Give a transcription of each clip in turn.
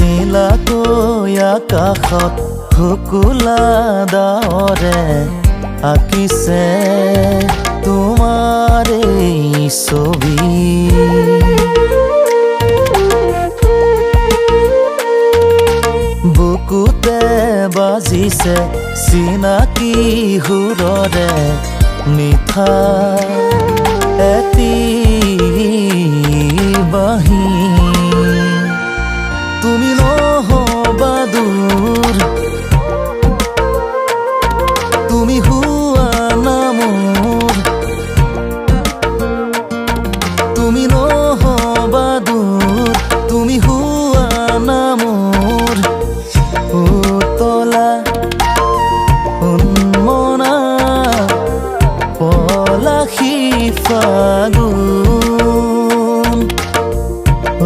নীলাকৈ আকাশত শুকুলা ডাৱৰে আঁকিছে তোমাৰ এই ছবি। বুকুতে বাজিছে চিনাকি সুৰৰে মিঠা এটি বাঁহী। তুমি নহবা দূৰ, তুমি হোৱা না মোৰ, তুমি নহবা দূৰ, তুমি হোৱা না মোৰ। উতলা উন্মনা পলাশী ফাগুন,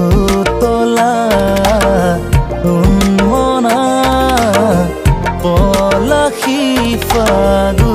উতলা উন্মনা পলাশী ফাগুন।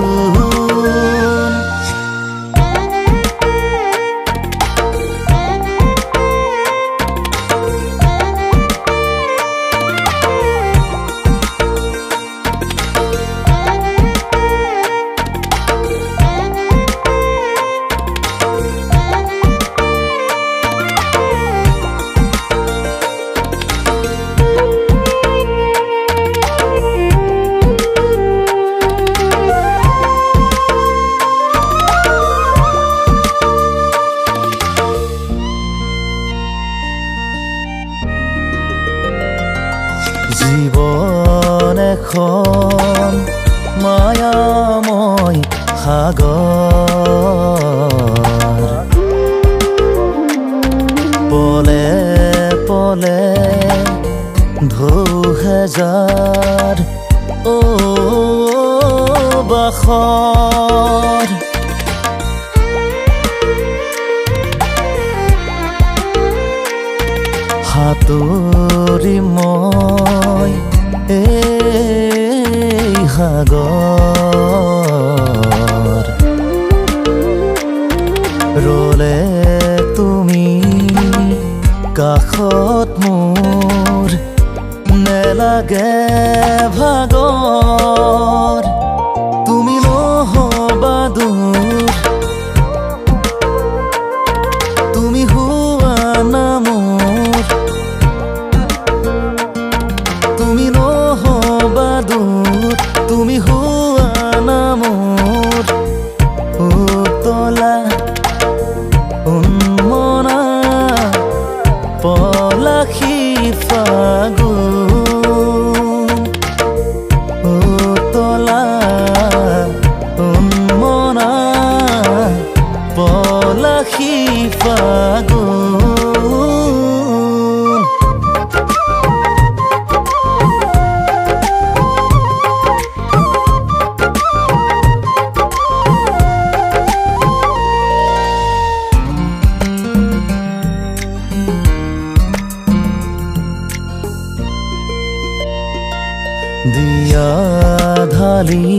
জীৱন এখন মায়াময় সাগৰ, পলে পলে ঢৌ হেজাৰ বাখৰ। সাঁতুৰি মই এই সাগৰ, ৰলে তুমি কাষত মোৰ নেলাগে ভাগৰ। তুমি নহবা দূৰ, তুমি হোৱা না মোৰ, তুমি নহবা দূৰ, তুমি হোৱা না মোৰ। উতলা উন্মনা পলাশী ফাগুন, উতলা উন্মনা পলাশী ফাগুন। দিয়া ঢালি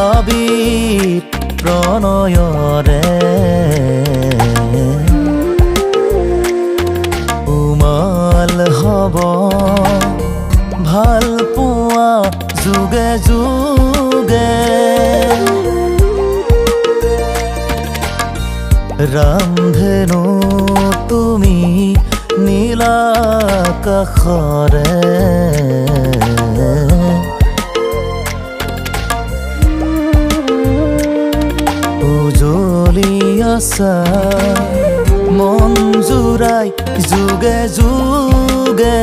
আবিৰ প্ৰণয়ৰে উমাল হব ভাল পোৱা যুগে যুগে। ৰামধেনু তুমি নীলাকাশৰে উজলি আছা মন জুৰাই যুগে যুগে।